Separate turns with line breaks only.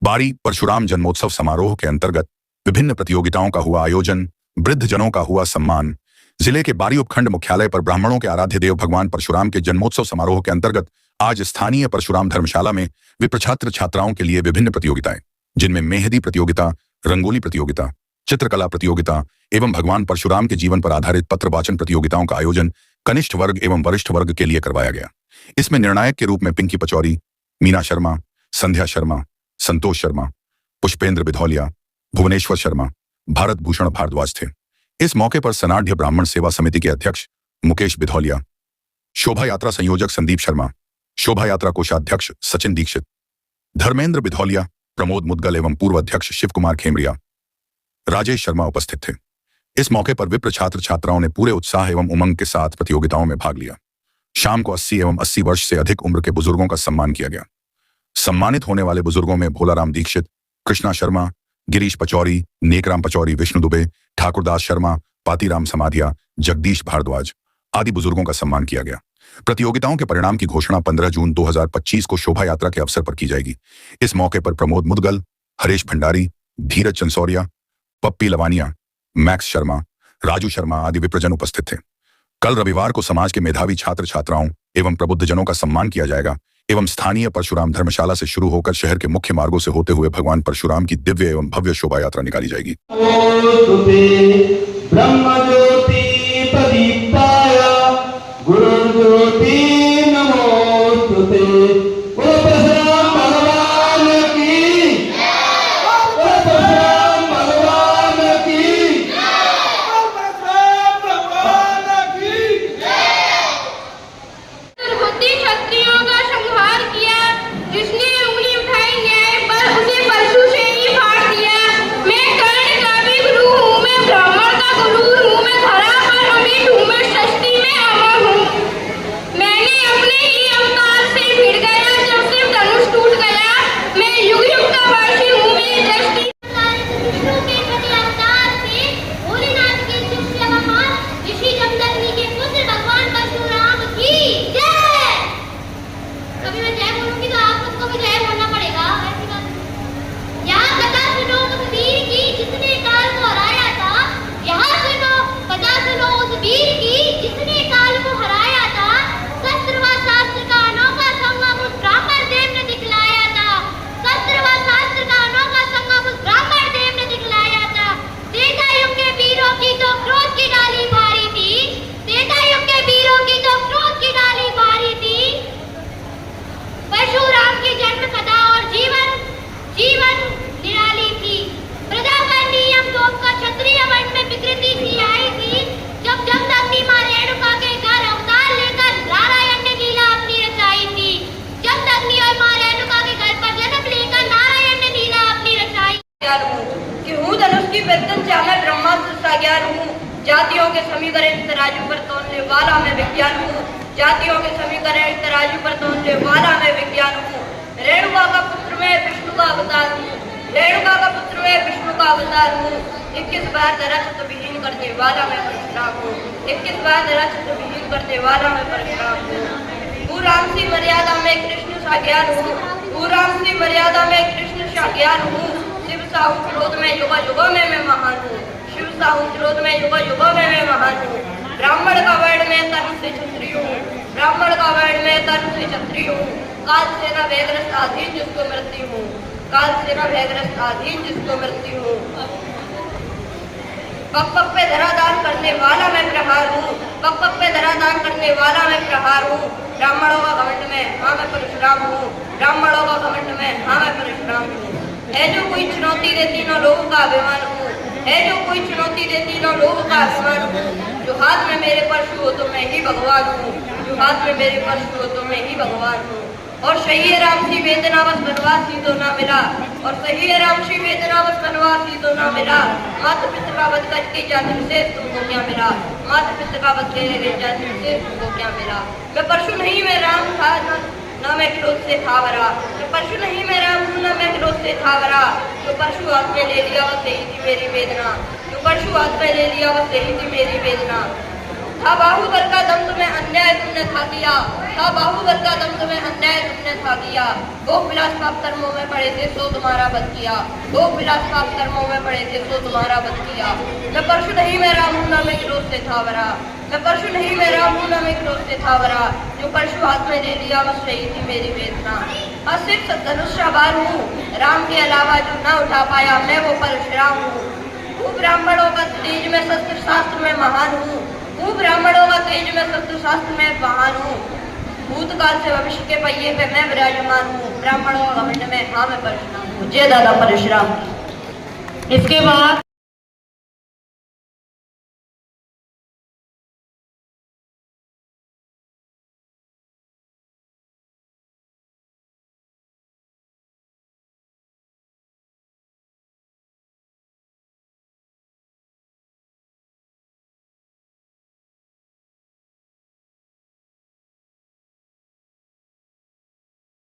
बारी परशुराम जन्मोत्सव समारोह के अंतर्गत विभिन्न प्रतियोगिताओं का हुआ आयोजन, वृद्धजनों का हुआ सम्मान। जिले के बारी उपखंड मुख्यालय पर ब्राह्मणों के आराध्य देव भगवान परशुराम के जन्मोत्सव समारोह के अंतर्गत आज स्थानीय परशुराम धर्मशाला में विप्र छात्र छात्राओं के लिए विभिन्न प्रतियोगिताएं, जिनमें मेहंदी प्रतियोगिता, रंगोली प्रतियोगिता, चित्रकला प्रतियोगिता एवं भगवान परशुराम के जीवन पर आधारित पत्र वाचन प्रतियोगिताओं का आयोजन कनिष्ठ वर्ग एवं वरिष्ठ वर्ग के लिए करवाया गया। इसमें निर्णायक के रूप में पिंकी पचौरी, मीना शर्मा, संध्या शर्मा, संतोष शर्मा, पुष्पेंद्र बिधौलिया, भुवनेश्वर शर्मा, भारत भूषण भारद्वाज थे। इस मौके पर सनाढ़ ब्राह्मण सेवा समिति के अध्यक्ष मुकेश बिधौलिया, शोभा यात्रा संयोजक संदीप शर्मा, शोभा यात्रा कोषाध्यक्ष सचिन दीक्षित, धर्मेंद्र बिधौलिया, प्रमोद मुदगल एवं पूर्व अध्यक्ष शिव कुमार खेमरिया, राजेश शर्मा उपस्थित थे। इस मौके पर विप्र छात्र छात्राओं ने पूरे उत्साह एवं उमंग के साथ प्रतियोगिताओं में भाग लिया। शाम को 80 एवं 80 वर्ष से अधिक उम्र के बुजुर्गों का सम्मान किया गया। सम्मानित होने वाले बुजुर्गों में भोलाराम दीक्षित, कृष्णा शर्मा, गिरीश पचौरी, नेकराम पचौरी, विष्णु दुबे, ठाकुरदास शर्मा, पातीराम समाधिया, जगदीश भारद्वाज आदि बुजुर्गों का सम्मान किया गया। प्रतियोगिताओं के परिणाम की घोषणा 15 जून 2025 को शोभा यात्रा के अवसर पर की जाएगी। इस मौके पर प्रमोद मुदगल, हरीश भंडारी, धीरज चंसौरिया, पप्पी लवानिया, मैक्स शर्मा, राजू शर्मा आदि विप्रजन उपस्थित थे। कल रविवार को समाज के मेधावी छात्र छात्राओं एवं प्रबुद्धजनों का सम्मान किया जाएगा एवं स्थानीय परशुराम धर्मशाला से शुरू होकर शहर के मुख्य मार्गों से होते हुए भगवान परशुराम की दिव्य एवं भव्य शोभा यात्रा निकाली जाएगी।
जातियों के समीकरण तराजू पर तोलने वाला मैं विज्ञान हूँ। जातियों के समीकरण तराजू पर तोलने वाला मैं विज्ञान हूँ। रेणुका का पुत्र मैं विष्णु का अवतार हूँ। रेणुका का पुत्र मैं विष्णु का अवतार हूँ। 21 बार धराचित्र विहीन करने वाला मैं परशुराम हूँ। 21 बार धराचित्र विहीन करने वाला मैं परशुराम हूँ। पूराम सी मर्यादा में कृष्ण सा ज्ञान हूँ। पूराम सी मर्यादा में कृष्ण सा ज्ञान हूँ। शिव साहु क्रोध में युगा युगों में मैं महान हूँ। शिव साहु क्रोध में युगा युगों में मैं महान हूँ। ब्राह्मण का वर्ण में तन से क्षत्रिय हूँ। ब्राह्मण का वर्ण में तन से क्षत्रिय हूँ। काल सेना भयग्रस्त अधीन जिसको मृत्यु हूँ। काल सेना भयग्रस्त अधीन जिसको मृत्यु हूँ। पग पग पे धरादान करने वाला मैं प्रहार हूँ। पग पग पे धरादान करने वाला मैं प्रहार हूँ। ब्राह्मणों का घमंड में हाँ मैं परशुराम हूँ। ब्राह्मणों का घमंड में हाँ मैं परशुराम हूँ। है जो कोई चुनौती दे तीनों लोगों का अभिमान हूँ। है जो कोई चुनौती दे तीनों लोगों का अभिमान हूँ। जो हाथ में मेरे परशु हो तो मैं ही भगवान हूँ। जो हाथ में मेरे परशु हो तो मैं ही भगवान हूँ। और सही है राम सी वेदनावश बनवासी तो ना मिला। और सही है राम सी वेदनावश बनवासी तो ना मिला। माता पिता का वध करके जाति से तुमको क्या मिला। माता पिता का वध करके जाति से तुमको क्या मिला। मैं परशु नहीं मैं राम था ना मैं क्रोध से था भरा। मैं परशु नहीं मैं राम हूँ ना मैं क्रोध से था भरा। जो परशु हाथ में ले लिया वो सही थी मेरी वेदना। जो परशु हाथ में ले लिया वो सही थी मेरी वेदना। था बाहुबल का दम तुम्हें अन्याय तुमने था किया, था बाहुबल का दम तुम्हें अन्याय तुमने था किया। भोग विलास पाप कर्मों में पड़े थे सो तुम्हारा बद किया, भोग विलास पाप कर्मों में पड़े थे सो तुम्हारा बद किया। मैं परशु नहीं मैं राम हूँ ना मैं क्रोध से था भरा, मैं परशु नहीं मैं राम हूँ ना मैं क्रोध से था भरा। जो परशु हाथ में ले लिया बस रही थी मेरी वेदना। सिर्फ धनुष सवार हूँ राम के अलावा जो न उठा पाया मैं वो परशुराम हूँ। तू ब्राह्मणों का तेज में शस्त्र शास्त्र में महान हूँ, तू ब्राह्मणों का तेज में शस्त्र शास्त्र में महान हूँ। भूतकाल से भविष्य के पहिए पे मैं विराजमान हूँ, ब्राह्मणों का घमंड में हाँ मैं परशुराम हूँ। जय दादा परशुराम।
इसके बाद